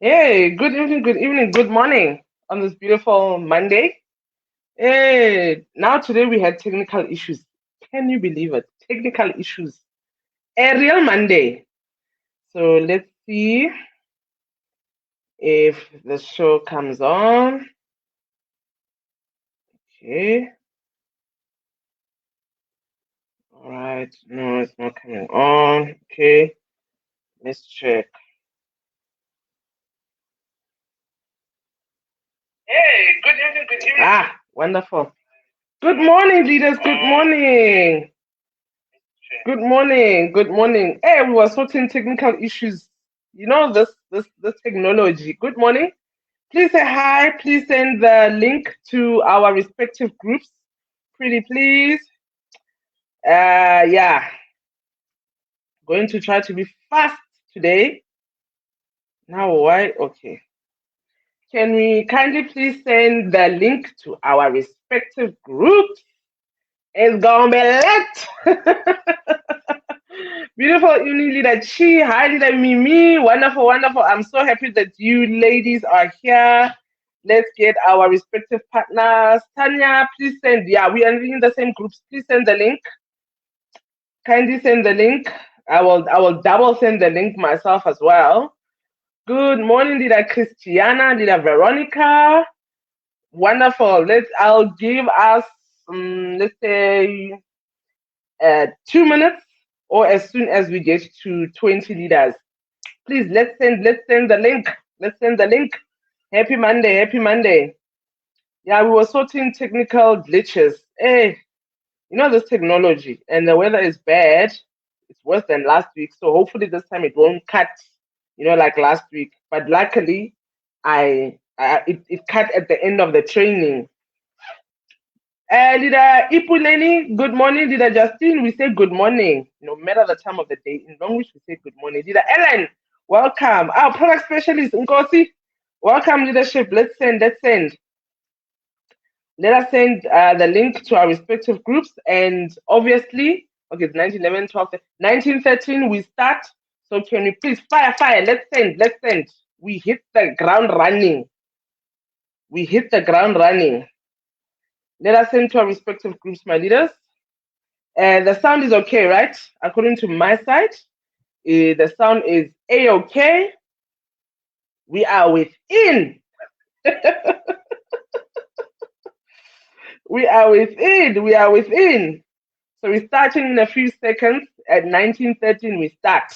Hey, good evening, good morning on this beautiful Monday. Hey, now today we had technical issues. Can you believe it? Technical issues. A real Monday. So let's see if the show comes on. Okay. All right. No, it's not coming on. Okay. Let's check. Hey, good evening. Ah, wonderful. Good morning, leaders. Good morning. Good morning. Good morning. Hey, we were sorting technical issues. You know this technology. Good morning. Please say hi. Please send the link to our respective groups. Pretty please. Yeah. Going to try to be fast today. Now why? Okay. Can we kindly please send the link to our respective groups? It's gonna be late. Beautiful evening, Leader Chi. Hi, Leader Mimi. Wonderful, wonderful. I'm so happy that you ladies are here. Let's get our respective partners. Tanya, please send. Yeah, we are in the same groups. Please send the link. Kindly send the link. I will double send the link myself as well. Good morning, Leader Christiana, Leader Veronica. Wonderful. I'll give us let's say 2 minutes or as soon as we get to 20 leaders. Please let's send the link. Let's send the link. Happy Monday, happy Monday. Yeah, we were sorting technical glitches. Hey, you know this technology and the weather is bad. It's worse than last week. So hopefully this time it won't cut, like last week. But luckily it cut at the end of the training. Leader Ipuleni, good morning. Leader Justine, we say good morning. No matter the time of the day. In Longrich, we say good morning. Leader Ellen, welcome. Our product specialist, Nkosi, welcome, leadership. Let's send, let's send. Let us send the link to our respective groups. And obviously, okay, it's 19, 11, 12, 19, 13, we start. So can we please fire. Let's send, let's send. We hit the ground running. We hit the ground running. Let us send to our respective groups, my leaders. The sound is okay, right? According to my side, the sound is A-okay. We are within. We are within. We are within. So we're starting in a few seconds. At 1913, we start.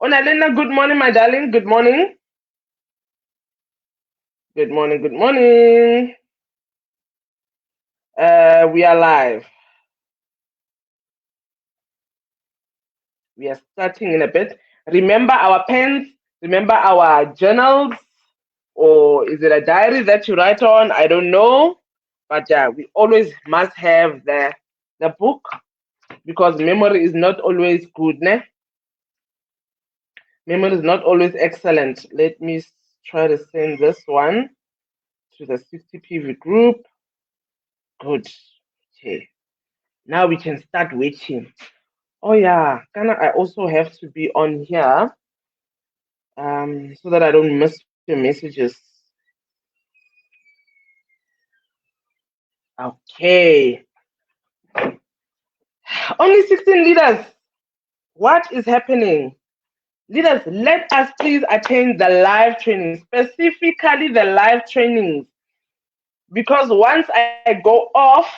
Onalena, good morning, my darling. Good morning. Good morning. Good morning. We are live. We are starting in a bit. Remember our pens. Remember our journals. Or is it a diary that you write on? I don't know. But yeah, we always must have the book because memory is not always good, ne? Memory is not always excellent. Let me try to send this one to the 60 PV group. Good. Okay. Now we can start waiting. Oh yeah, Ghana, I also have to be on here so that I don't miss your messages. Okay. Only 16 leaders. What is happening? Leaders, let us please attend the live training, specifically the live trainings, because once I go off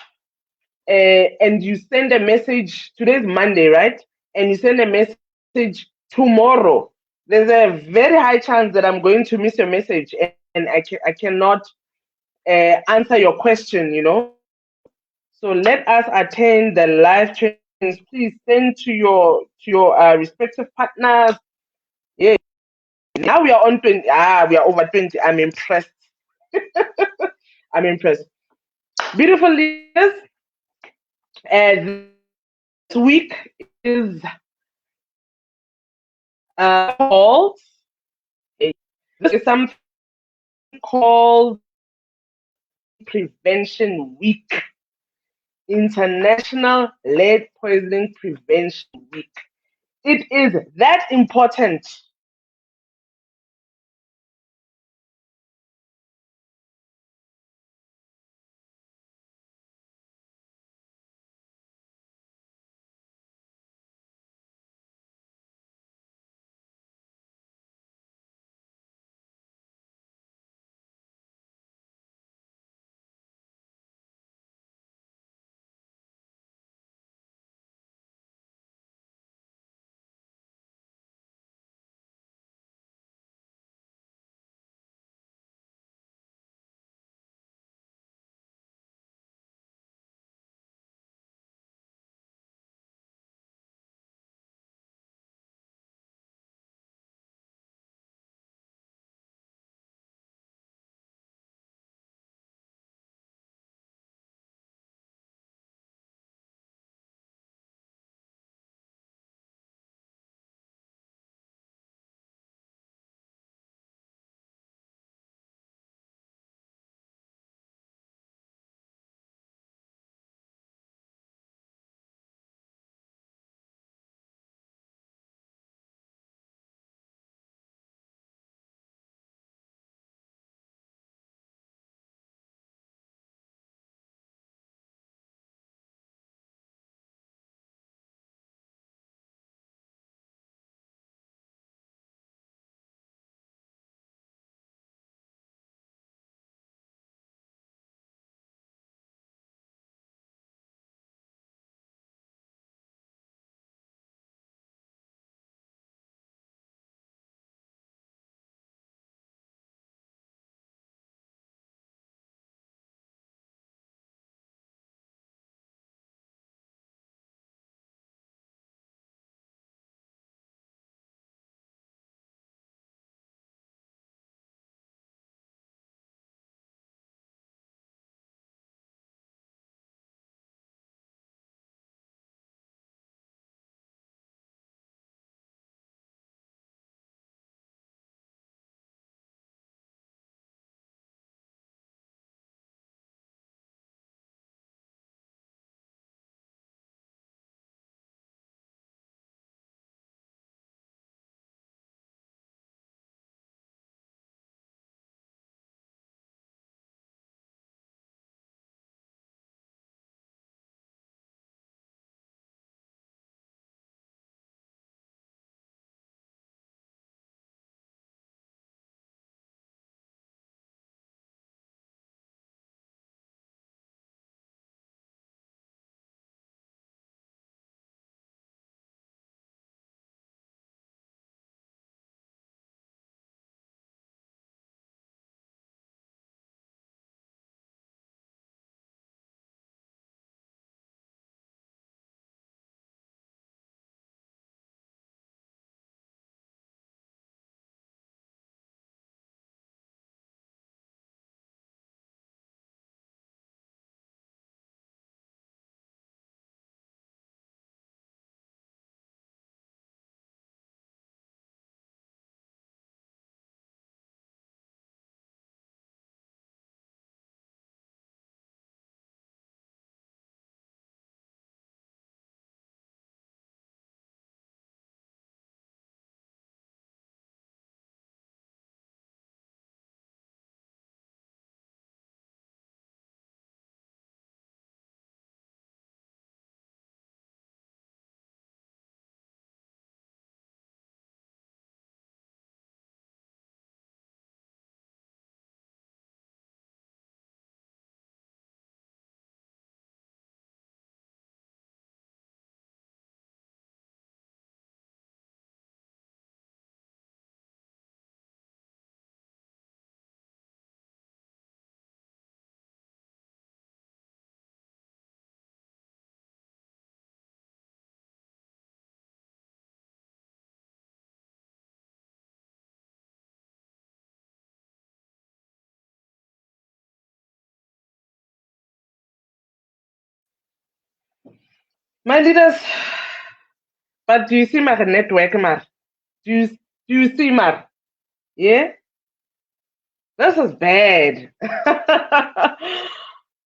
and you send a message, today's Monday, right? And you send a message tomorrow, there's a very high chance that I'm going to miss your message and I cannot answer your question. So let us attend the live trainings. Please send to your respective partners. Yeah. Now we are on 20. We are over 20. I'm impressed. I'm impressed. Beautiful leaders. This week is called, this is something called Prevention Week. International Lead Poisoning Prevention Week. It is that important My leaders, but do you see my network, Mar? Do you see, Mar? Yeah? This is bad.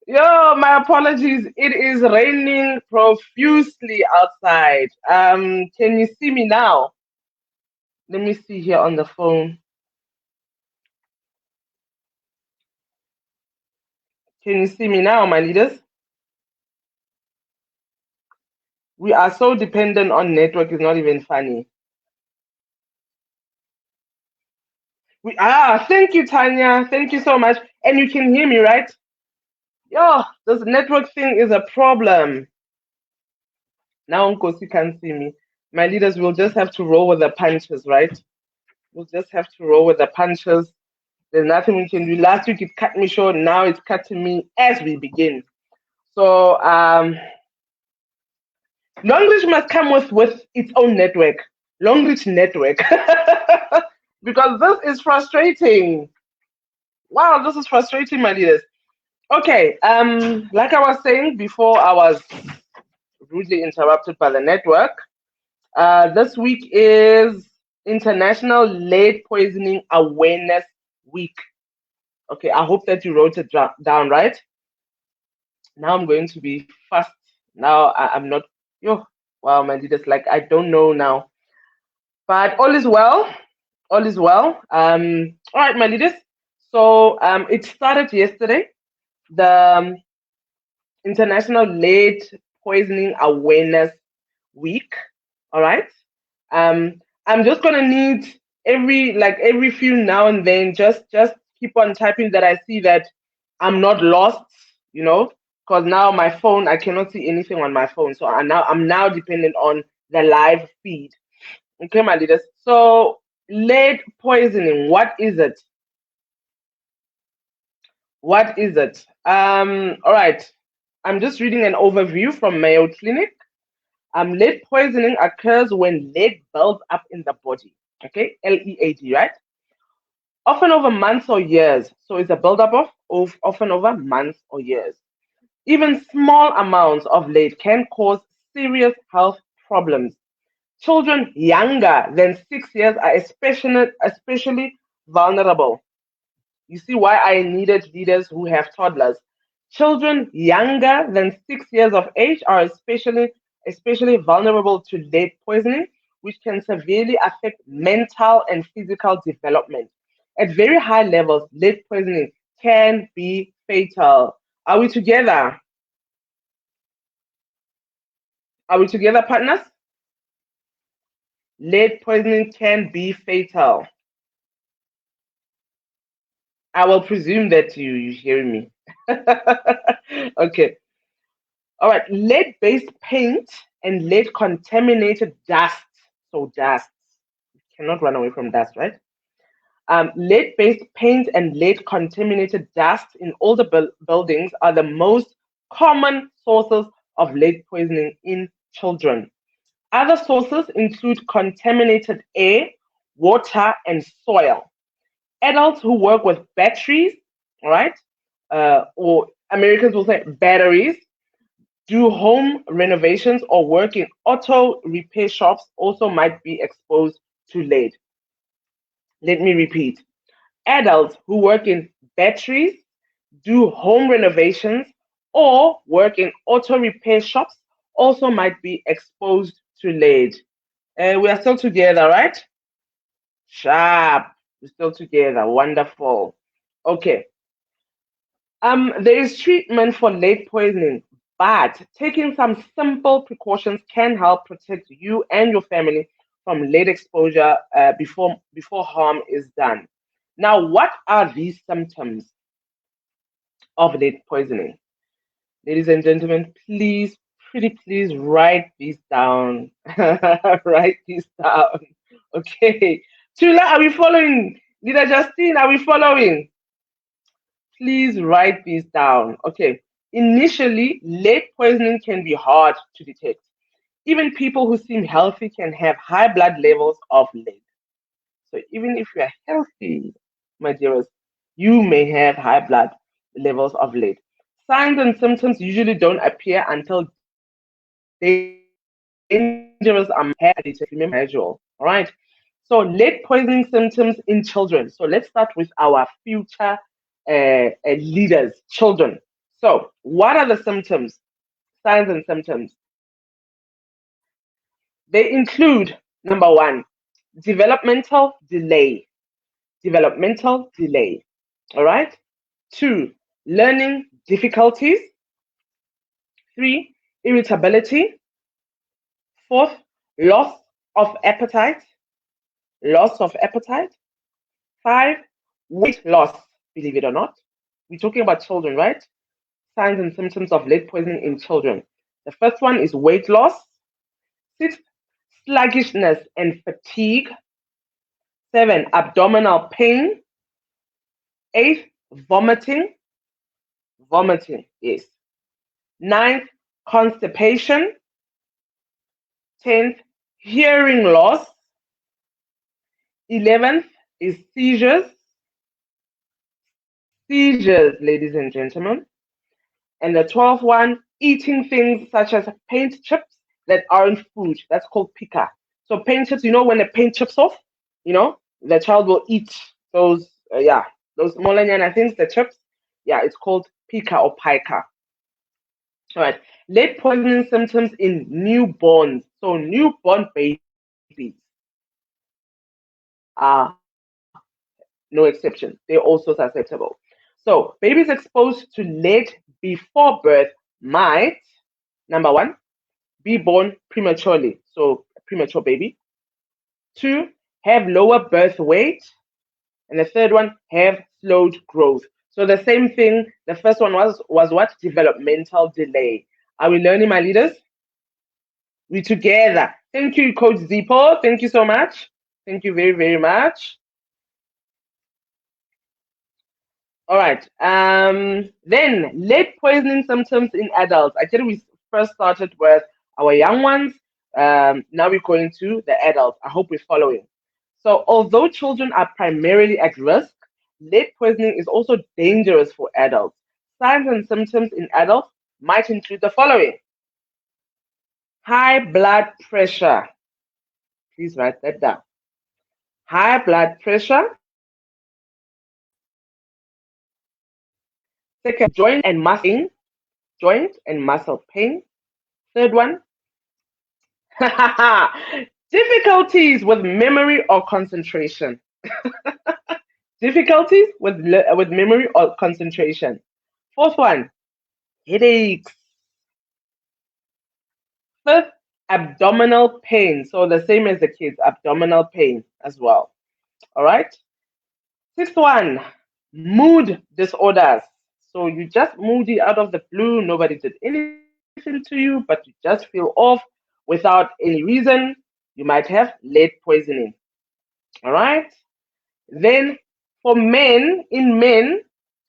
Yo, my apologies. It is raining profusely outside. Can you see me now? Let me see here on the phone. Can you see me now, my leaders? We are so dependent on network, it's not even funny. Thank you, Tanya. Thank you so much. And you can hear me, right? Yo, this network thing is a problem. Now Nkosi can't see me. My leaders will just have to roll with the punches, right? We'll just have to roll with the punches. There's nothing we can do. Last week it cut me short. Now it's cutting me as we begin. So Longrich must come with its own network. Longrich network. Because this is frustrating. Wow, this is frustrating, my leaders. Okay, like I was saying before, I was rudely interrupted by the network. This week is International Lead Poisoning Awareness Week. Okay, I hope that you wrote it down, right? Now I'm going to be fast. Now I'm not. Yo, wow, my leaders, like I don't know now, but all is well. All is well. All right, my leaders. So it started yesterday. The International Lead Poisoning Awareness Week. All right. I'm just gonna need every few now and then just keep on typing that I see that I'm not lost, because now my phone I cannot see anything on my phone, so I'm now dependent on the live feed. Okay, my leaders. So lead poisoning, what is it? What is it? All right. I'm just reading an overview from Mayo Clinic. Lead poisoning occurs when lead builds up in the body. Okay, LEAD, right? Often over months or years. So it's a buildup of often over months or years. Even small amounts of lead can cause serious health problems. Children younger than 6 years are especially vulnerable. You see why I needed leaders who have toddlers. Children younger than 6 years of age are especially vulnerable to lead poisoning, which can severely affect mental and physical development. At very high levels, lead poisoning can be fatal. Are we together? Are we together, partners? Lead poisoning can be fatal. I will presume that you hear me. Okay. All right. Lead-based paint and lead-contaminated dust. So dust. You cannot run away from dust, right? Lead-based paint and lead-contaminated dust in older buildings are the most common sources of lead poisoning in children. Other sources include contaminated air, water, and soil. Adults who work with batteries, all right, or Americans will say batteries, do home renovations or work in auto repair shops also might be exposed to lead. Let me repeat. Adults who work in batteries, do home renovations, or work in auto repair shops also might be exposed to lead. We are still together, right? Sharp. We're still together. Wonderful. Okay. There is treatment for lead poisoning, but taking some simple precautions can help protect you and your family from lead exposure before harm is done. Now, what are these symptoms of lead poisoning? Ladies and gentlemen, please, pretty please write these down. Write these down. Okay. Tula, are we following? Leader Justine, are we following? Please write these down. Okay. Initially, lead poisoning can be hard to detect. Even people who seem healthy can have high blood levels of lead. So even if you are healthy, my dearest, you may have high blood levels of lead. Signs and symptoms usually don't appear until days dangerous are measurable. All right. So lead poisoning symptoms in children. So let's start with our future leaders, children. So what are the symptoms, signs and symptoms? They include number one, developmental delay. Developmental delay. All right. Two, learning difficulties. Three, irritability. Fourth, loss of appetite. Loss of appetite. Five, weight loss. Believe it or not. We're talking about children, right? Signs and symptoms of lead poisoning in children. The first one is weight loss. Six, sluggishness and fatigue. Seven, abdominal pain. Eight, vomiting. Vomiting, yes. Ninth, constipation. 10th, hearing loss. 11th is seizures. Seizures, ladies and gentlemen. And the 12th one, eating things such as paint chips that aren't food. That's called pica. So paint chips, when the paint chips off, the child will eat those, those molanyana things, the chips. Yeah, it's called pica or pica. All right. Lead poisoning symptoms in newborns. So newborn babies are no exception. They're also susceptible. So babies exposed to lead before birth might, number one, be born prematurely. So a premature baby. Two, have lower birth weight. And the third one, have slowed growth. So the same thing, the first one was what? Developmental delay. Are we learning, my leaders? We together. Thank you, Coach Zipo. Thank you so much. Thank you very, very much. All right. Then lead poisoning symptoms in adults. Actually, we first started with our young ones. Now we're going to the adults. I hope we're following. So, although children are primarily at risk, lead poisoning is also dangerous for adults. Signs and symptoms in adults might include the following: high blood pressure. Please write that down. High blood pressure. Second, joint and muscle pain. Third one, difficulties with memory or concentration. Difficulties with memory or concentration. Fourth one, headaches. Fifth, abdominal pain. So the same as the kids, abdominal pain as well. All right. Sixth one, mood disorders. So you just moody out of the blue. Nobody did anything to you, but you just feel off without any reason. You might have lead poisoning. All right. Then for men,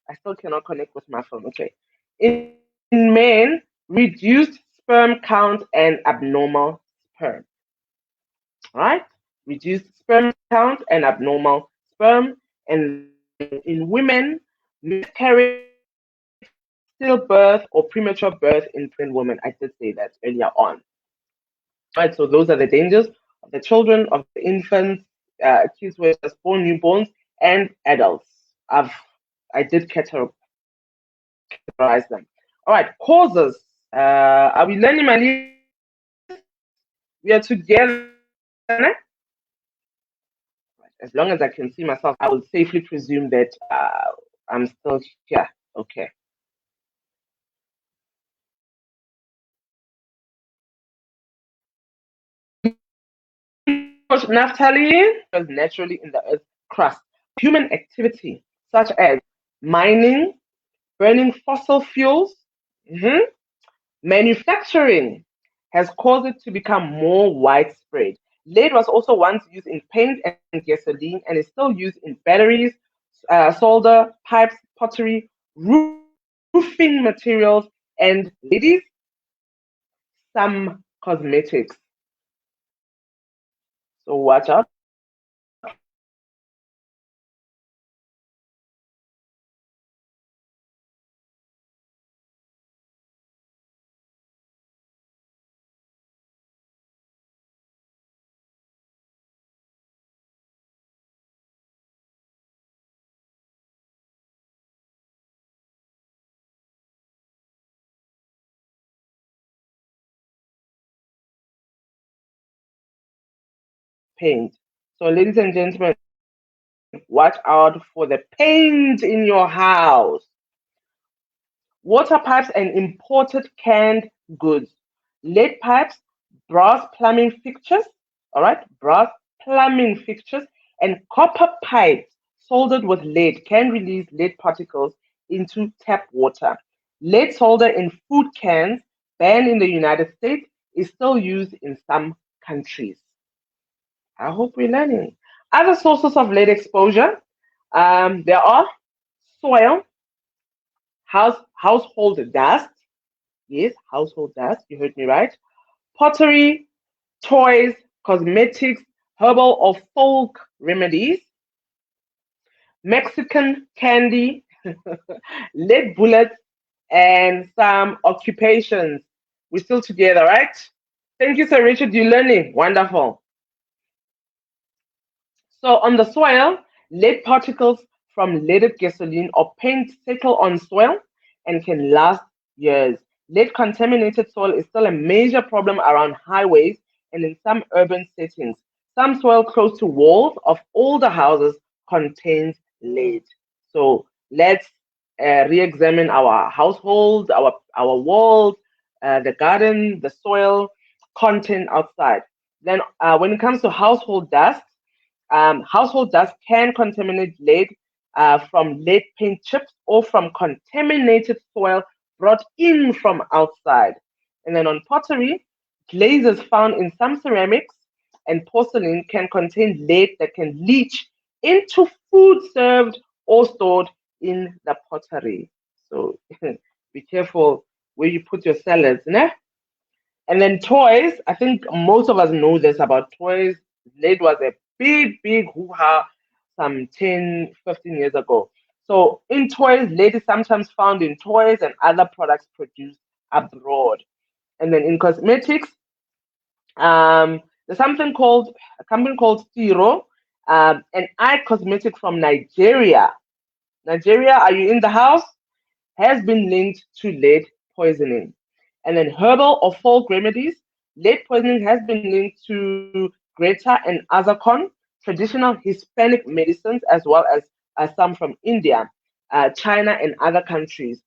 I still cannot connect with my phone. Okay. In men, reduced sperm count and abnormal sperm. All right. Reduced sperm count and abnormal sperm. And in women, miscarriage, stillbirth, or premature birth in pregnant women. I did say that earlier on. All right. So those are the dangers of the children, of the infants, kids who are just born, newborns, and adults. I did categorize them. All right, causes. Are we learning, my leaders? We are together. As long as I can see myself, I will safely presume that I'm still here. Okay. Naphthalene is naturally in the earth's crust. Human activity, such as mining, burning fossil fuels, manufacturing, has caused it to become more widespread. Lead was also once used in paint and gasoline and is still used in batteries, solder, pipes, pottery, roofing materials, and, ladies, some cosmetics. So watch out. paint. So, ladies and gentlemen, watch out for the paint in your house. Water pipes and imported canned goods, lead pipes, brass plumbing fixtures, all right, brass plumbing fixtures, and copper pipes soldered with lead can release lead particles into tap water. Lead solder in food cans, banned in the United States, is still used in some countries. I hope we're learning. Other sources of lead exposure, there are soil, household dust. Yes, household dust. You heard me right. Pottery, toys, cosmetics, herbal or folk remedies, Mexican candy, lead bullets, and some occupations. We're still together, right? Thank you, Sir Richard. You're learning. Wonderful. So on the soil, lead particles from leaded gasoline or paint settle on soil and can last years. Lead contaminated soil is still a major problem around highways and in some urban settings. Some soil close to walls of older houses contains lead. So let's re-examine our household, our walls, the garden, the soil content outside. Then when it comes to household dust can contaminate lead from lead paint chips or from contaminated soil brought in from outside. And then on pottery, glazes found in some ceramics and porcelain can contain lead that can leach into food served or stored in the pottery. So be careful where you put your salads, né? And then toys, I think most of us know this about toys. Lead was a big hoo-ha some 10, 15 years ago. So in toys, lead is sometimes found in toys and other products produced abroad. And then in cosmetics, there's something called a company called Stiro, an eye cosmetic from Nigeria. Nigeria, are you in the house? Has been linked to lead poisoning. And then herbal or folk remedies, lead poisoning has been linked to Greta and Azakon, traditional Hispanic medicines, as well as some from India, China, and other countries.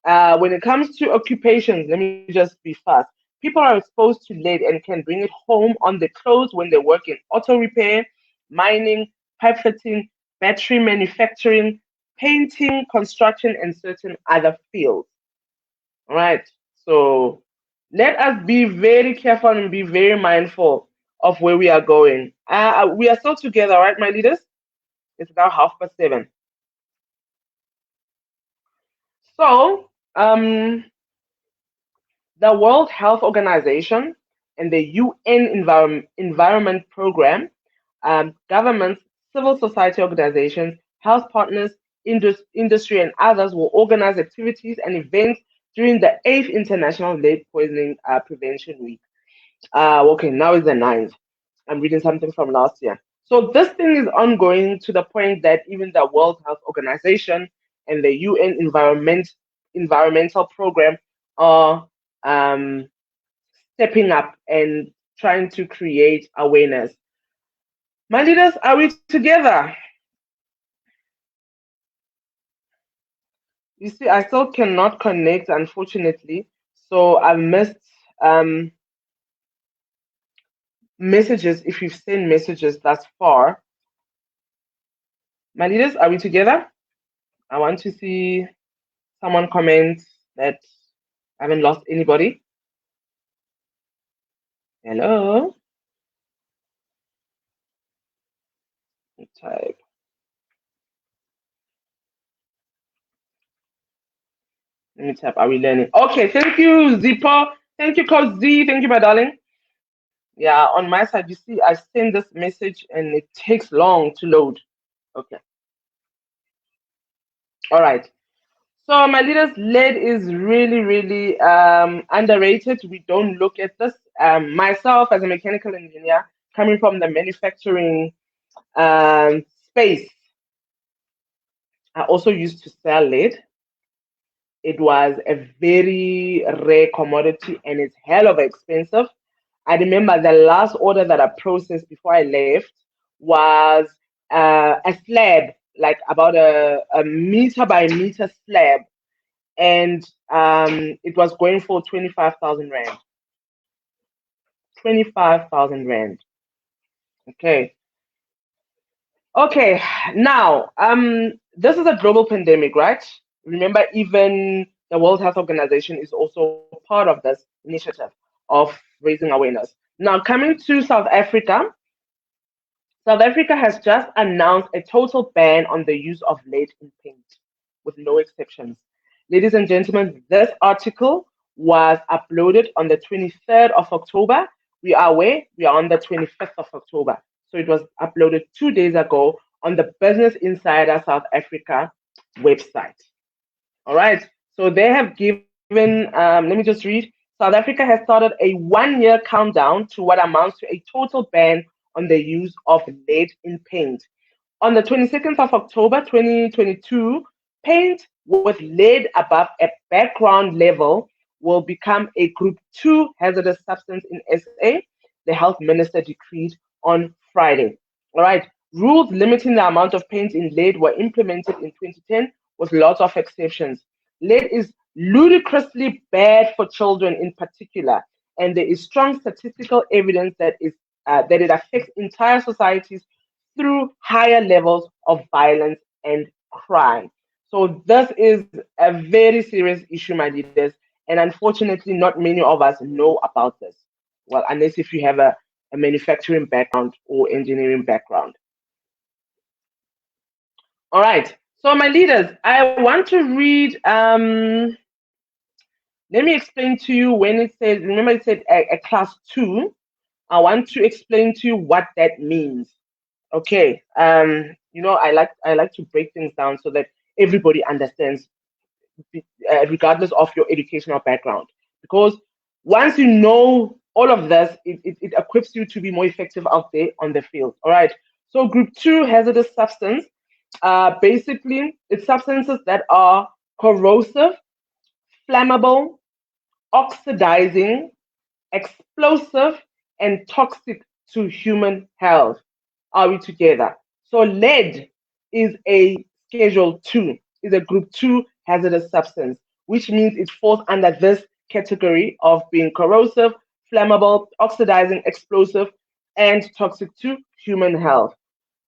When it comes to occupations, let me just be fast. People are exposed to lead and can bring it home on their clothes when they work in auto repair, mining, pipe fitting, battery manufacturing, painting, construction, and certain other fields. All right. So let us be very careful and be very mindful of where we are going. We are still together, right, my leaders? It's now 7:30. So, the World Health Organization and the UN Environment Program, governments, civil society organizations, health partners, industry, and others will organize activities and events during the 8th International Lead Poisoning Prevention Week. Okay, now is the 9th. I'm reading something from last year. So this thing is ongoing to the point that even the World Health Organization and the UN Environmental Program are um, stepping up and trying to create awareness. My leaders, are we together? You see, I still cannot connect, unfortunately. So I've missed um, messages if you've sent messages thus far. My leaders, are we together? I want to see someone comment that I haven't lost anybody. Hello? Type. Let me type. Are we learning? Okay, thank you, Zipo. Thank you, Coach Z. Thank you, my darling. Yeah, on my side, you see, I send this message and it takes long to load. Okay. All right. So my leaders, lead is really underrated. We don't look at this. Myself, as a mechanical engineer, coming from the manufacturing space, I also used to sell lead. It was a very rare commodity and it's hell of expensive. I remember the last order that I processed before I left was a slab, like about a meter by meter slab, and it was going for 25,000 rand. 25,000 rand. Okay. Okay. Now, this is a global pandemic, right? Remember, even the World Health Organization is also part of this initiative of raising awareness. Now, coming to South Africa, South Africa has just announced a total ban on the use of lead in paint, with no exceptions. Ladies and gentlemen, this article was uploaded on the 23rd of October. We are aware we are on the 25th of October. So it was uploaded 2 days ago on the Business Insider South Africa website. All right. So they have given, let me just read. South Africa has started a 1 year countdown to what amounts to a total ban on the use of lead in paint. On the 22nd of October 2022, paint with lead above a background level will become a Group 2 hazardous substance in SA, the health minister decreed on Friday. All right. Rules limiting the amount of paint in lead were implemented in 2010 with lots of exceptions. Lead is ludicrously bad for children in particular, and there is strong statistical evidence that it affects entire societies through higher levels of violence and crime. So this is a very serious issue, my leaders, and unfortunately, not many of us know about this. Well, unless if you have a manufacturing background or engineering background. All right. So my leaders, I want to read. Let me explain to you when it says. Remember, it said a class 2. I want to explain to you what that means. Okay. I like to break things down so that everybody understands, regardless of your educational background. Because once you know all of this, it equips you to be more effective out there on the field. All right. So Group 2 hazardous substance. Basically, it's substances that are corrosive, flammable, oxidizing, explosive, and toxic to human health. Are we together? So lead is a Schedule 2, is a Group 2 hazardous substance, which means it falls under this category of being corrosive, flammable, oxidizing, explosive, and toxic to human health.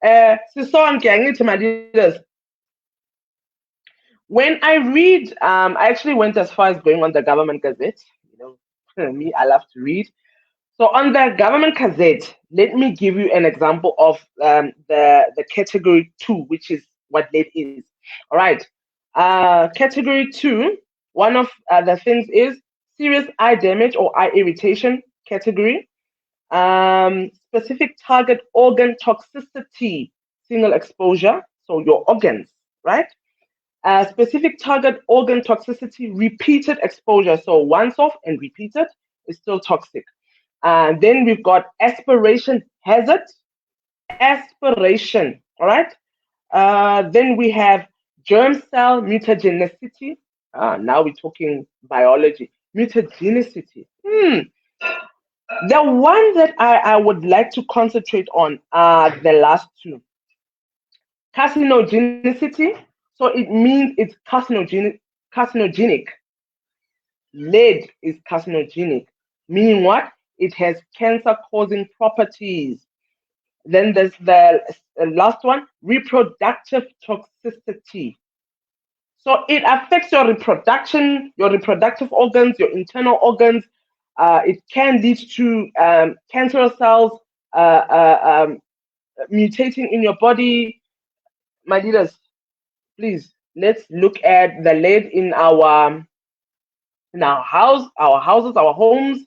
Sisonke, angithi my leaders, when I read, I actually went as far as going on the government gazette. You know, me, I love to read. So on the government gazette, let me give you an example of the category 2, which is what lead is. All right. Category 2, one of the things is serious eye damage or eye irritation category. Specific target organ toxicity, single exposure, so your organs, right? Specific target organ toxicity, repeated exposure, so once off and repeated is still toxic. Then we've got aspiration hazard, aspiration, all right? Then we have germ cell mutagenicity. Now we're talking biology. Mutagenicity. The one that I would like to concentrate on are the last two. Carcinogenicity. So it means it's carcinogenic. Lead is carcinogenic, meaning what? It has cancer-causing properties. Then there's the last one, reproductive toxicity. So it affects your reproduction, your reproductive organs, your internal organs. It can lead to cancerous cells mutating in your body. My leaders, please, let's look at the lead in our houses, our homes,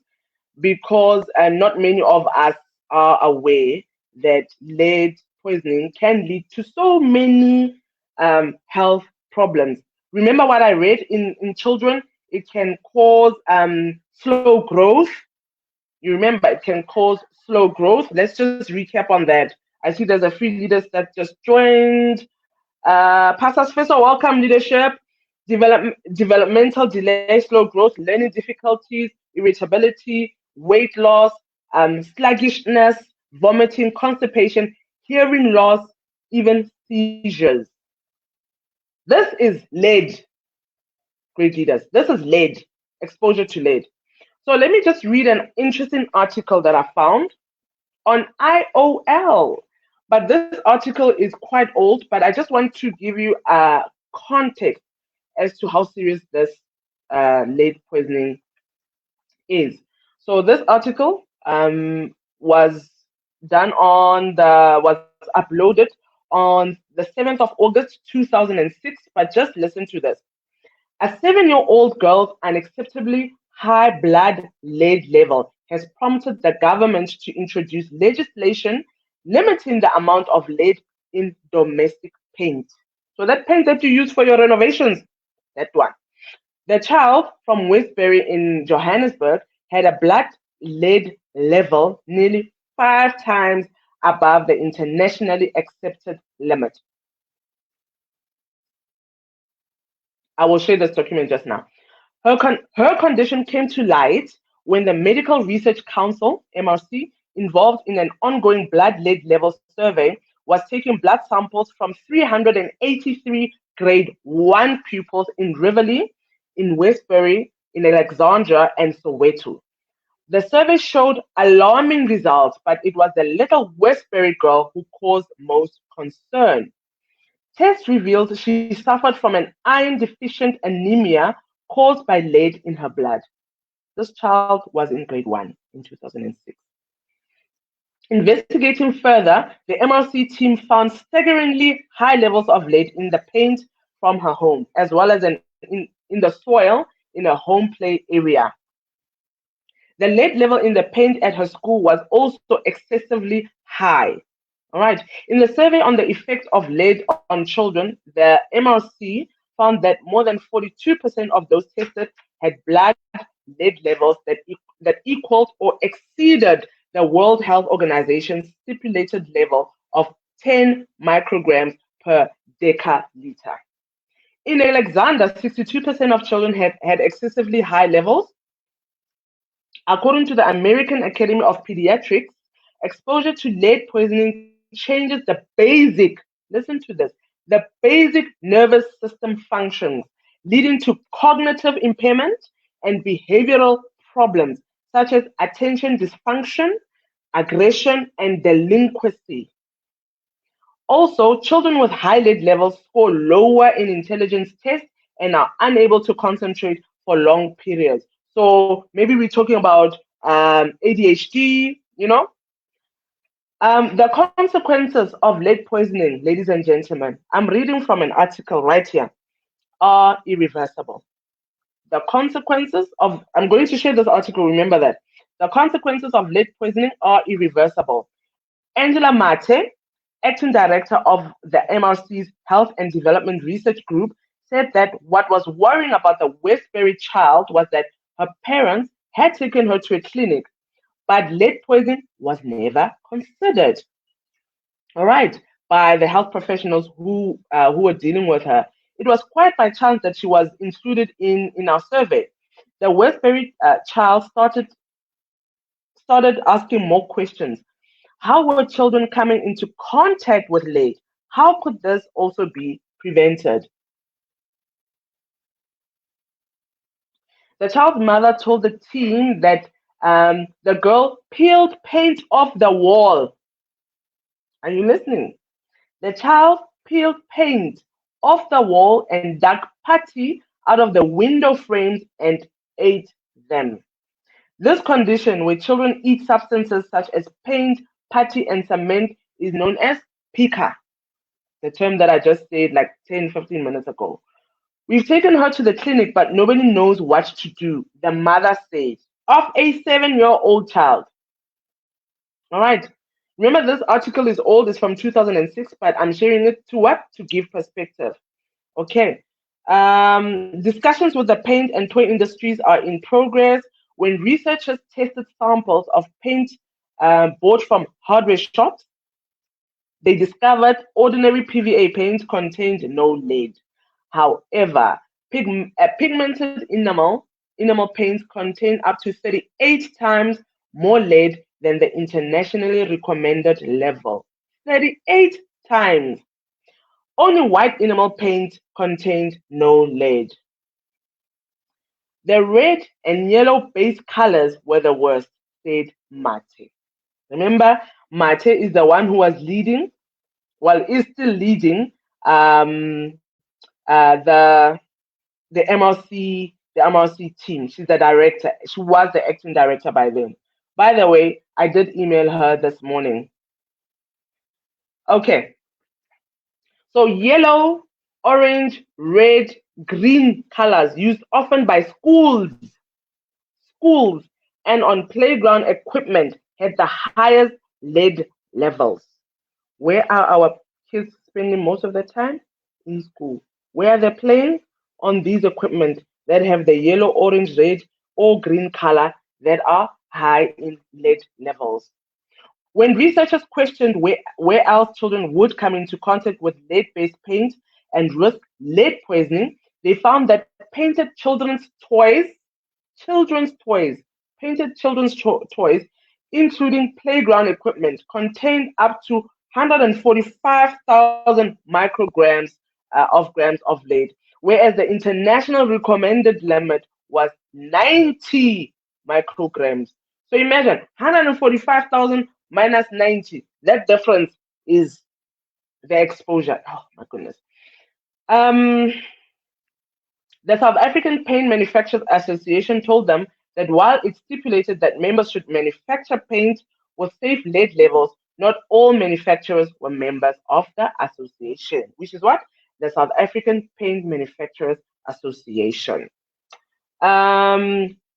because not many of us are aware that lead poisoning can lead to so many health problems. Remember what I read in children? It can cause slow growth. You remember it can cause slow growth. Let's just recap on that. I see there's a few leaders that just joined. Pastor Professor, welcome leadership. Developmental delay, slow growth, learning difficulties, irritability, weight loss, sluggishness, vomiting, constipation, hearing loss, even seizures. This is lead, great leaders. This is lead, exposure to lead. So let me just read an interesting article that I found on IOL. But this article is quite old, but I just want to give you a context as to how serious this lead poisoning is. So this article was was uploaded on the 7th of August 2006. But just listen to this. A 7-year-old girl's unacceptably high blood lead level has prompted the government to introduce legislation limiting the amount of lead in domestic paint. So that paint that you use for your renovations, that one. The child from Westbury in Johannesburg had a blood lead level nearly 5 times above the internationally accepted limit. I will share this document just now. Her condition came to light when the Medical Research Council, MRC, involved in an ongoing blood lead level survey, was taking blood samples from 383 grade 1 pupils in Rivoli, in Westbury, in Alexandra, and Soweto. The survey showed alarming results, but it was the little Westbury girl who caused most concern. Tests revealed she suffered from an iron deficient anemia caused by lead in her blood. This child was in grade 1 in 2006. Investigating further, the MRC team found staggeringly high levels of lead in the paint from her home, as well as in the soil in a home play area. The lead level in the paint at her school was also excessively high. All right. In the survey on the effect of lead on children, the MRC found that more than 42% of those tested had blood lead levels that equaled or exceeded the World Health Organization's stipulated level of 10 micrograms per decaliter. In Alexander, 62% of children had excessively high levels. According to the American Academy of Pediatrics, exposure to lead poisoning changes the basic, listen to this, the basic nervous system functions, leading to cognitive impairment and behavioral problems such as attention dysfunction, aggression, and delinquency. Also, children with high lead levels score lower in intelligence tests and are unable to concentrate for long periods. So maybe we're talking about ADHD, the consequences of lead poisoning, ladies and gentlemen, I'm reading from an article right here, are irreversible. The consequences of, I'm going to share this article, remember that. The consequences of lead poisoning are irreversible. Angela Mate, acting director of the MRC's Health and Development Research Group, said that what was worrying about the Westbury child was that her parents had taken her to a clinic, but lead poisoning was never considered. All right, by the health professionals who were dealing with her. It was quite by chance that she was included in our survey. The Westbury child started asking more questions. How were children coming into contact with lead? How could this also be prevented? The child's mother told the team that the girl peeled paint off the wall. Are you listening? The child peeled paint off the wall and dug putty out of the window frames and ate them. This condition, where children eat substances such as paint, putty, and cement, is known as pica, the term that I just said like 10, 15 minutes ago. We've taken her to the clinic, but nobody knows what to do, the mother said, of a 7-year-old child. All right. Remember, this article is old, it's from 2006, but I'm sharing it to what? To give perspective. Okay. Discussions with the paint and toy industries are in progress. When researchers tested samples of paint bought from hardware shops, they discovered ordinary PVA paint contained no lead. However, pigmented enamel paints contain up to 38 times more lead than the internationally recommended level. 38 times. Only white enamel paint contained no lead. The red and yellow base colors were the worst, said Mate. Remember, Mate is the one who was leading, well, is still leading um, the MLC team. She's the director. She was the acting director by then. By the way, I did email her this morning. Okay, so yellow, orange, red, green colors used often by schools, and on playground equipment had the highest lead levels. Where are our kids spending most of the time? In school. Where are they playing? On these equipment that have the yellow, orange, red, or green color that are high in lead levels. When researchers questioned where else children would come into contact with lead based paint and risk lead poisoning, they found that children's toys, painted children's toys, including playground equipment, contained up to 145,000 micrograms grams of lead, whereas the international recommended limit was 90 micrograms. So imagine 145,000 minus 90. That difference is the exposure. Oh my goodness. Um, the South African Paint Manufacturers Association told them that while it stipulated that members should manufacture paint with safe lead levels, not all manufacturers were members of the association, which is what? The South African Paint Manufacturers Association.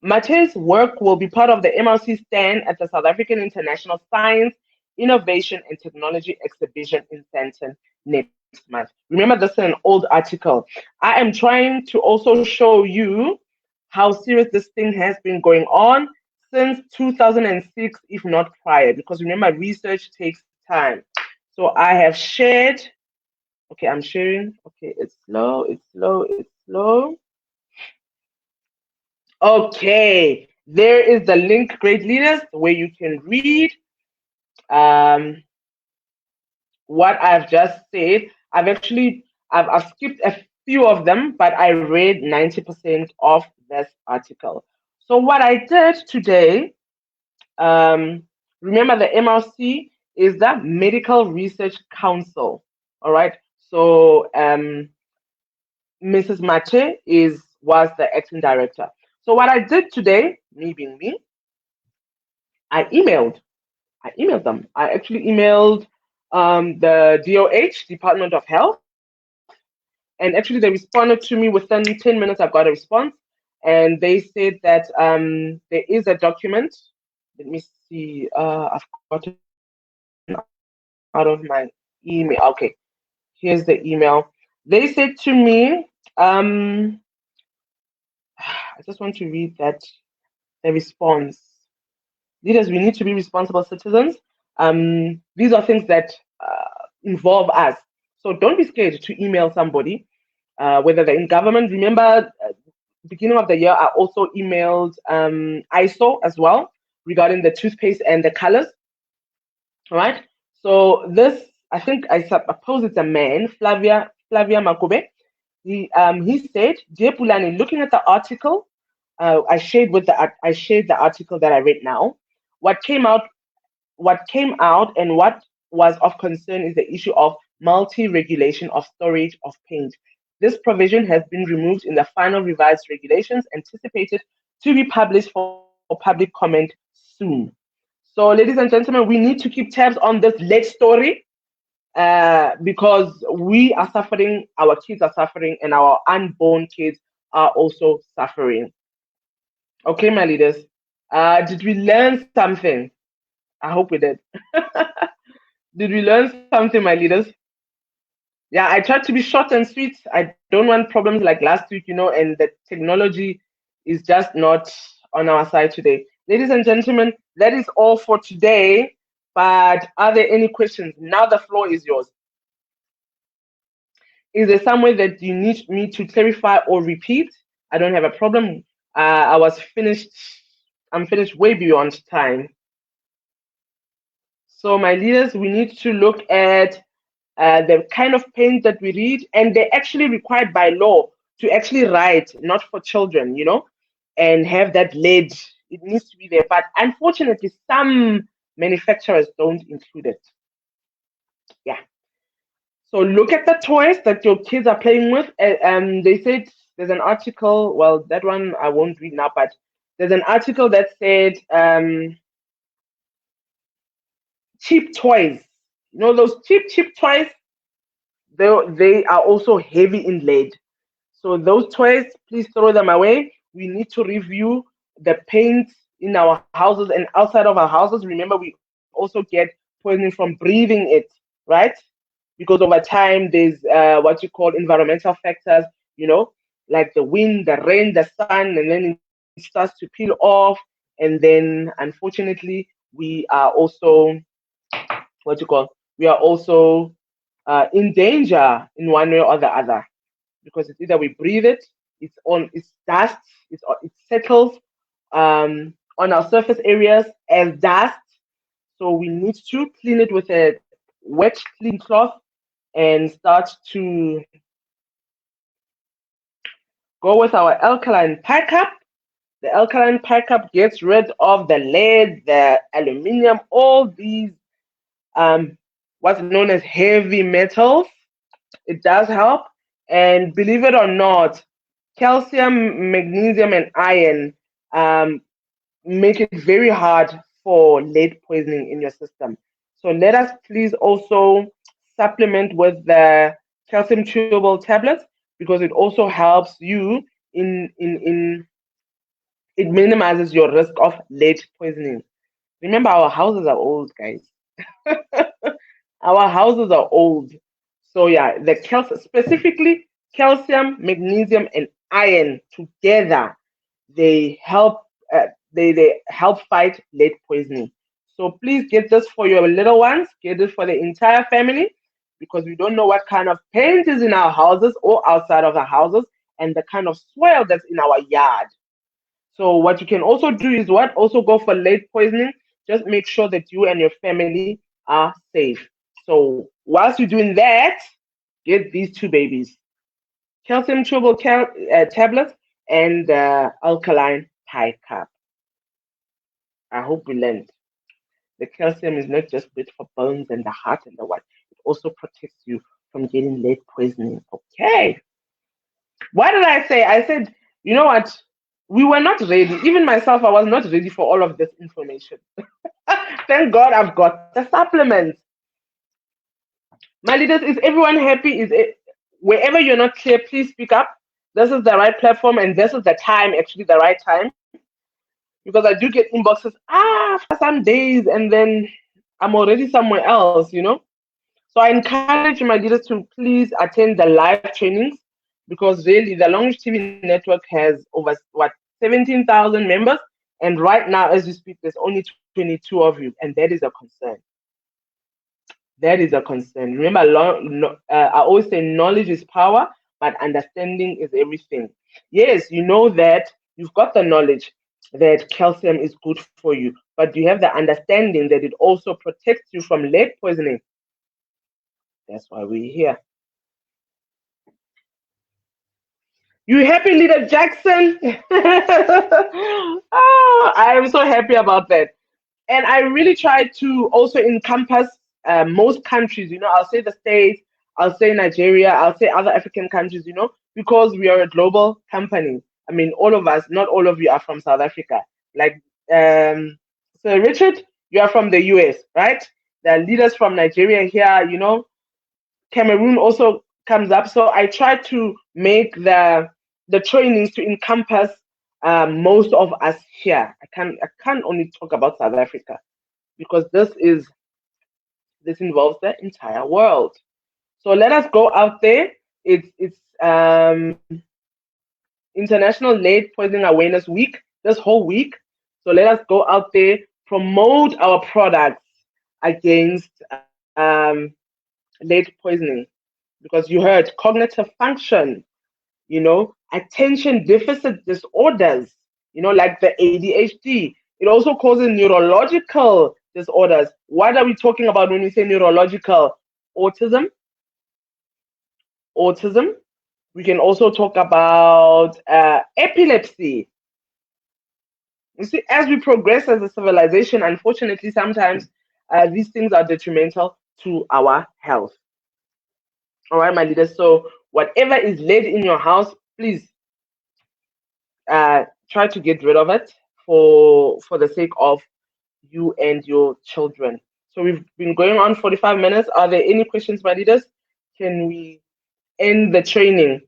Mate's work will be part of the MLC stand at the South African International Science, Innovation and Technology Exhibition in Sandton next month. Remember, this is an old article. I am trying to also show you how serious this thing has been going on since 2006, if not prior, because remember, research takes time. So I have shared. Okay, I'm sharing. Okay, it's slow, it's slow, it's slow. Okay, there is the link, Great Leaders, where you can read um, what I've just said. I've skipped a few of them, but I read 90% of this article. So what I did today, remember the MRC is the Medical Research Council. All right. So Mrs. Mache was the acting director. So what I did today, me being me, I emailed them. I actually emailed the DOH, Department of Health, and actually they responded to me within 10 minutes. I got a response, and they said that there is a document. Let me see. I've gotten out of my email. Okay, here's the email. They said to me, I just want to read the response. Leaders, we need to be responsible citizens. These are things that involve us. So don't be scared to email somebody, whether they're in government. Remember, beginning of the year, I also emailed ISO as well regarding the toothpaste and the colors. All right. So this, I suppose it's a man, Flavia Makube. He said, "Dear Pulani, looking at the article, I shared the article that I read now. What came out and what was of concern is the issue of multi-regulation of storage of paint. This provision has been removed in the final revised regulations anticipated to be published for public comment soon. So, ladies and gentlemen, we need to keep tabs on this lead story because we are suffering, our kids are suffering, and our unborn kids are also suffering. Okay, my leaders. Did we learn something? I hope we did. Did we learn something, my leaders? Yeah, I tried to be short and sweet. I don't want problems like last week, and the technology is just not on our side today. Ladies and gentlemen, that is all for today. But are there any questions? Now the floor is yours. Is there somewhere that you need me to clarify or repeat? I don't have a problem. I'm finished way beyond time. So, my leaders, we need to look at the kind of paint that we read, and they're actually required by law to actually write, not for children, and have that lead. It needs to be there. But unfortunately, some manufacturers don't include it. Yeah. So look at the toys that your kids are playing with. They said there's an article. Well, that one I won't read now, but there's an article that said cheap toys. Those cheap toys. They are also heavy in lead. So those toys, please throw them away. We need to review the paint in our houses and outside of our houses. Remember, we also get poisoning from breathing it, right? Because over time, there's what you call environmental factors, like the wind, the rain, the sun, and then it starts to peel off. And then, unfortunately, we are also, we are also in danger in one way or the other, because it's either we breathe it, it's dust, it settles on our surface areas as dust. So we need to clean it with a wet, clean cloth and start to go with our alkaline pie cup. The alkaline pie cup gets rid of the lead, the aluminium, all these what's known as heavy metals. It does help. And believe it or not, calcium, magnesium, and iron make it very hard for lead poisoning in your system. So let us please also supplement with the calcium chewable tablets, because it also helps you in it minimizes your risk of lead poisoning. Remember, our houses are old, guys. Our houses are old. So yeah, the calcium, specifically calcium, magnesium, and iron together, they help they help fight lead poisoning. So please get this for your little ones, get it for the entire family, because we don't know what kind of paint is in our houses or outside of our houses, and the kind of soil that's in our yard. So what you can also do is what? Also go for lead poisoning. Just make sure that you and your family are safe. So whilst you're doing that, get these two babies: calcium chewable tablets and alkaline pie cup. I hope we learned. The calcium is not just good for bones and the heart and the what. It also protects you from getting lead poisoning. Okay. What did I say? I said, you know what? We were not ready. Even myself, I was not ready for all of this information. Thank God I've got the supplements. My leaders, is everyone happy? Wherever you're not clear, please speak up. This is the right platform, and this is the time, actually the right time, because I do get inboxes after some days, and then I'm already somewhere else. So I encourage my leaders to please attend the live trainings, because really the Longrich TV network has over 17,000 members, and right now as we speak, there's only 22 of you, and that is a concern. That is a concern. Remember, I always say knowledge is power, but understanding is everything. Yes, you know that you've got the knowledge that calcium is good for you, but you have the understanding that it also protects you from lead poisoning. That's why we're here. You happy, Leader Jackson? Oh, I am so happy about that. And I really try to also encompass most countries. I'll say the States, I'll say Nigeria, I'll say other African countries, because we are a global company. I mean, all of us, not all of you are from South Africa. Like, Sir Richard, you are from the US, right? There are leaders from Nigeria here, Cameroon also comes up. So I try to make the trainings to encompass most of us here. I can't only talk about South Africa, because this involves the entire world. So let us go out there. It's International Lead Poisoning Awareness Week, this whole week. So let us go out there, promote our products against lead poisoning, because you heard cognitive function, attention deficit disorders, like the ADHD. It also causes neurological disorders. What are we talking about when we say neurological? Autism. Autism. We can also talk about epilepsy. You see, as we progress as a civilization, unfortunately, sometimes these things are detrimental to our health. All right, my leaders. So, whatever is laid in your house, please try to get rid of it for the sake of you and your children. So, we've been going on 45 minutes. Are there any questions, my leaders? Can we end the training?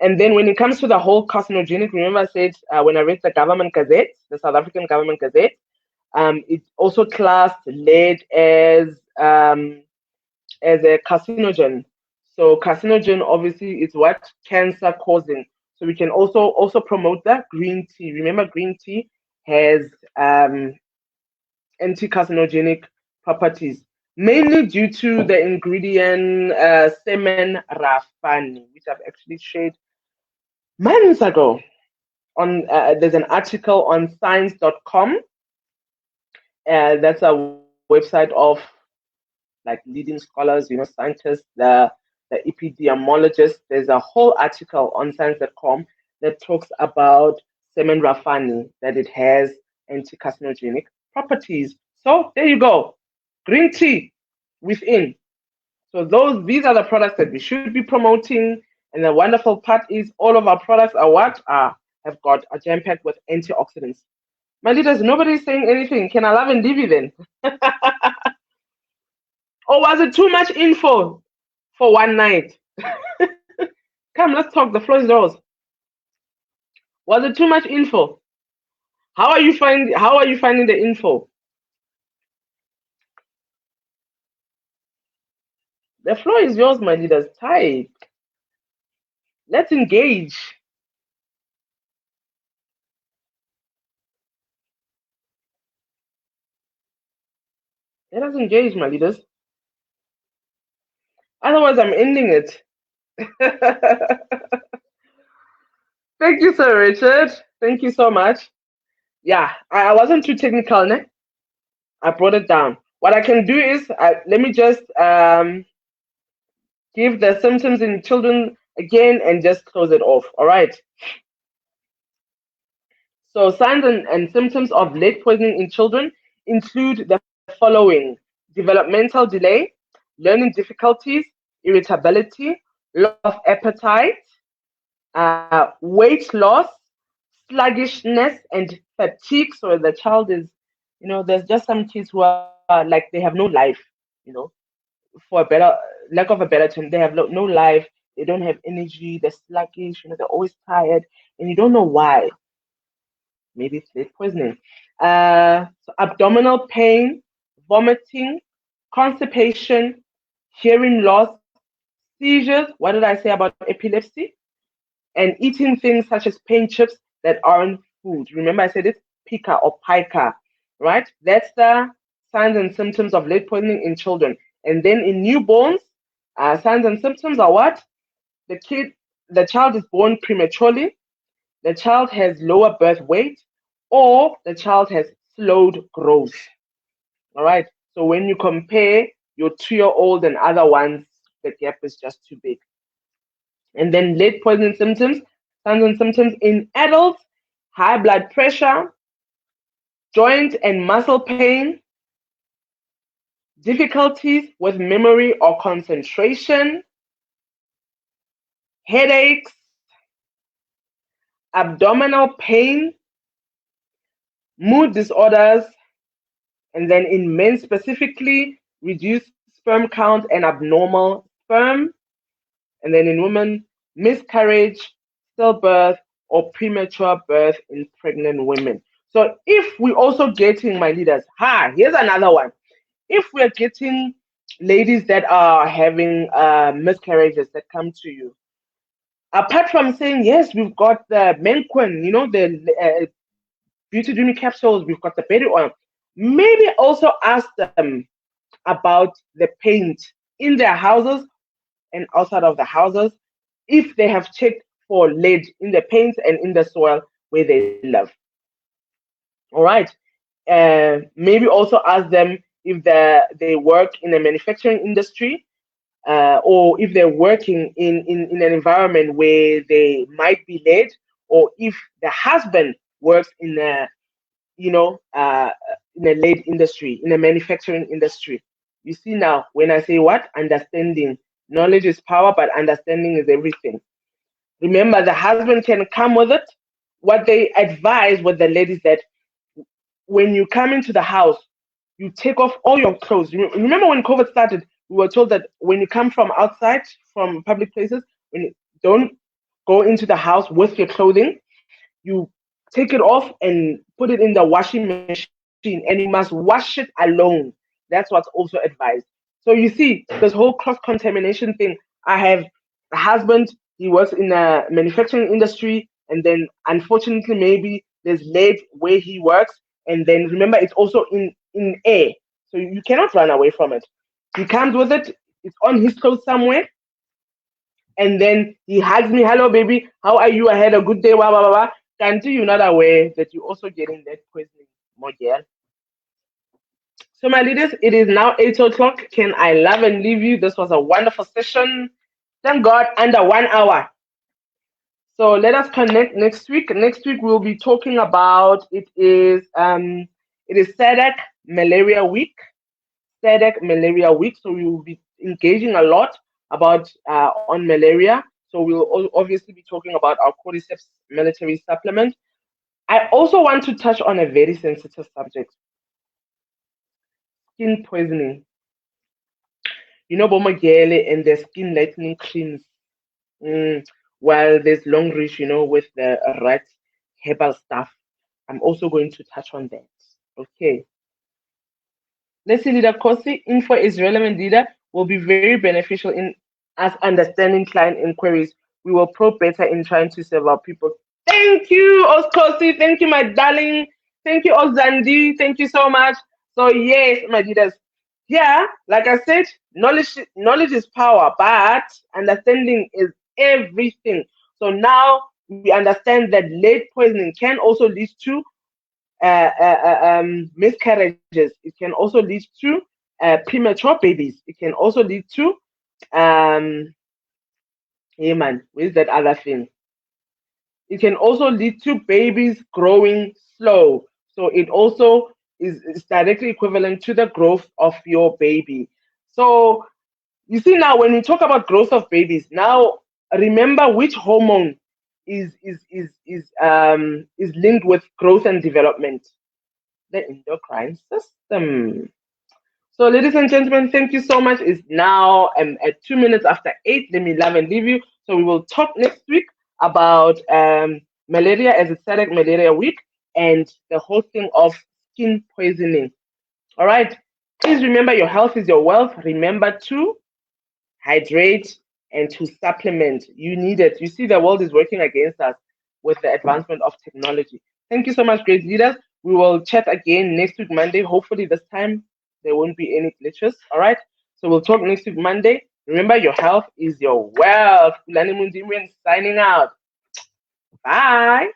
And then when it comes to the whole carcinogenic, remember I said when I read the government gazette, the South African government gazette, it also classed lead as a carcinogen. So carcinogen obviously is what cancer causing. So we can also promote the green tea. Remember, green tea has anti-carcinogenic properties, mainly due to the ingredient semen rafani, which I've actually shared months ago. There's an article on science.com. That's a website of like leading scholars, scientists, the epidemiologists. There's a whole article on science.com that talks about semen rafani, that it has anti-carcinogenic properties. So there you go, green tea within. So these are the products that we should be promoting. And the wonderful part is all of our products are what have got a jam packed with antioxidants. My leaders, nobody's saying anything. Can I love and leave you then? Or was it too much info for one night? Come, let's talk. The floor is yours. Was it too much info? How are you finding the info? The floor is yours, my leaders. Type. Let's engage. Let us engage, my leaders. Otherwise, I'm ending it. Thank you, Sir Richard. Thank you so much. Yeah, I wasn't too technical, ne? I brought it down. What I can do is let me just give the symptoms in children again and just close it off. All right. So signs and symptoms of lead poisoning in children include the following: developmental delay, learning difficulties, irritability, loss of appetite, weight loss, sluggishness, and fatigue. So the child is, there's just some kids who are like they have no life, you know, for a better lack of a better term, they have no life. They don't have energy. They're sluggish. They're always tired, and you don't know why. Maybe it's lead poisoning. So abdominal pain, vomiting, constipation, hearing loss, seizures. What did I say about epilepsy? And eating things such as paint chips that aren't food. Remember, I said it's pica or pica, right? That's the signs and symptoms of lead poisoning in children. And then in newborns, signs and symptoms are what? The child is born prematurely, the child has lower birth weight, or the child has slowed growth. All right. So when you compare your 2-year-old and other ones, the gap is just too big. And then lead poisoning symptoms, signs and symptoms in adults: high blood pressure, joint and muscle pain, difficulties with memory or concentration, headaches, abdominal pain, mood disorders, and then in men specifically, reduced sperm count and abnormal sperm. And then in women, miscarriage, stillbirth, or premature birth in pregnant women. So if we also getting, my leaders, here's another one. If we're getting ladies that are having miscarriages that come to you, apart from saying, yes, we've got the Menquin, the Beauty Dreamy capsules, we've got the berry oil, maybe also ask them about the paint in their houses and outside of the houses, if they have checked for lead in the paint and in the soil where they live. All right. maybe also ask them if they work in a manufacturing industry, or if they're working in an environment where they might be led, or if the husband works in a, you know, in a lead industry, in a manufacturing industry. You see now, when I say what? Understanding. Knowledge is power, but understanding is everything. Remember, the husband can come with it. What they advise with the ladies that when you come into the house, you take off all your clothes. Remember when COVID started, we were told that when you come from outside, from public places, when you don't go into the house with your clothing, you take it off and put it in the washing machine, and you must wash it alone. That's what's also advised. So you see, this whole cross contamination thing. I have a husband, he works in a manufacturing industry, and then unfortunately, maybe there's lead where he works, and then remember, it's also in air, so you cannot run away from it. He comes with it, it's on his clothes somewhere, and then he hugs me, hello baby, how are you? I had a good day, blah blah blah. Blah. Until you're not aware that you're also getting that poisoning, more girl. So my leaders, it is now 8 o'clock. Can I love and leave you? This was a wonderful session. Thank God, under 1 hour. So let us connect next week. Next week we'll be talking about it is SADC Malaria Week. SADC Malaria Week. So we will be engaging a lot about on malaria. So we'll obviously be talking about our cordyceps military supplement. I also want to touch on a very sensitive subject: skin poisoning. You know, Bomagele and the skin lightening creams. Mm, while there's Longrich, with the right herbal stuff. I'm also going to touch on that. Okay. Let's see, Leader Kosi. Info is relevant, Leader, will be very beneficial in us understanding client inquiries. We will probe better in trying to serve our people. Thank you, Oskosi. Thank you, my darling. Thank you, Ozandi. Thank you so much. So, yes, my leaders. Yeah, like I said, knowledge is power, but understanding is everything. So now we understand that lead poisoning can also lead to miscarriages. It can also lead to premature babies. It can also lead to hey man, where's that other thing? It can also lead to babies growing slow. So it also is directly equivalent to the growth of your baby. So you see now when we talk about growth of babies, now remember which hormone is linked with growth and development. The endocrine system. So, ladies and gentlemen, thank you so much. It's now at 2 minutes after 8. Let me love and leave you. So, we will talk next week about malaria as it's SADC Malaria Week and the whole thing of skin poisoning. All right. Please remember your health is your wealth. Remember to hydrate and to supplement. You need it. You see, the world is working against us with the advancement of technology. Thank you so much, great leaders. We will chat again next week, Monday. Hopefully, this time there won't be any glitches. All right. So we'll talk next week, Monday. Remember, your health is your wealth. Kulani Mundimwen signing out. Bye.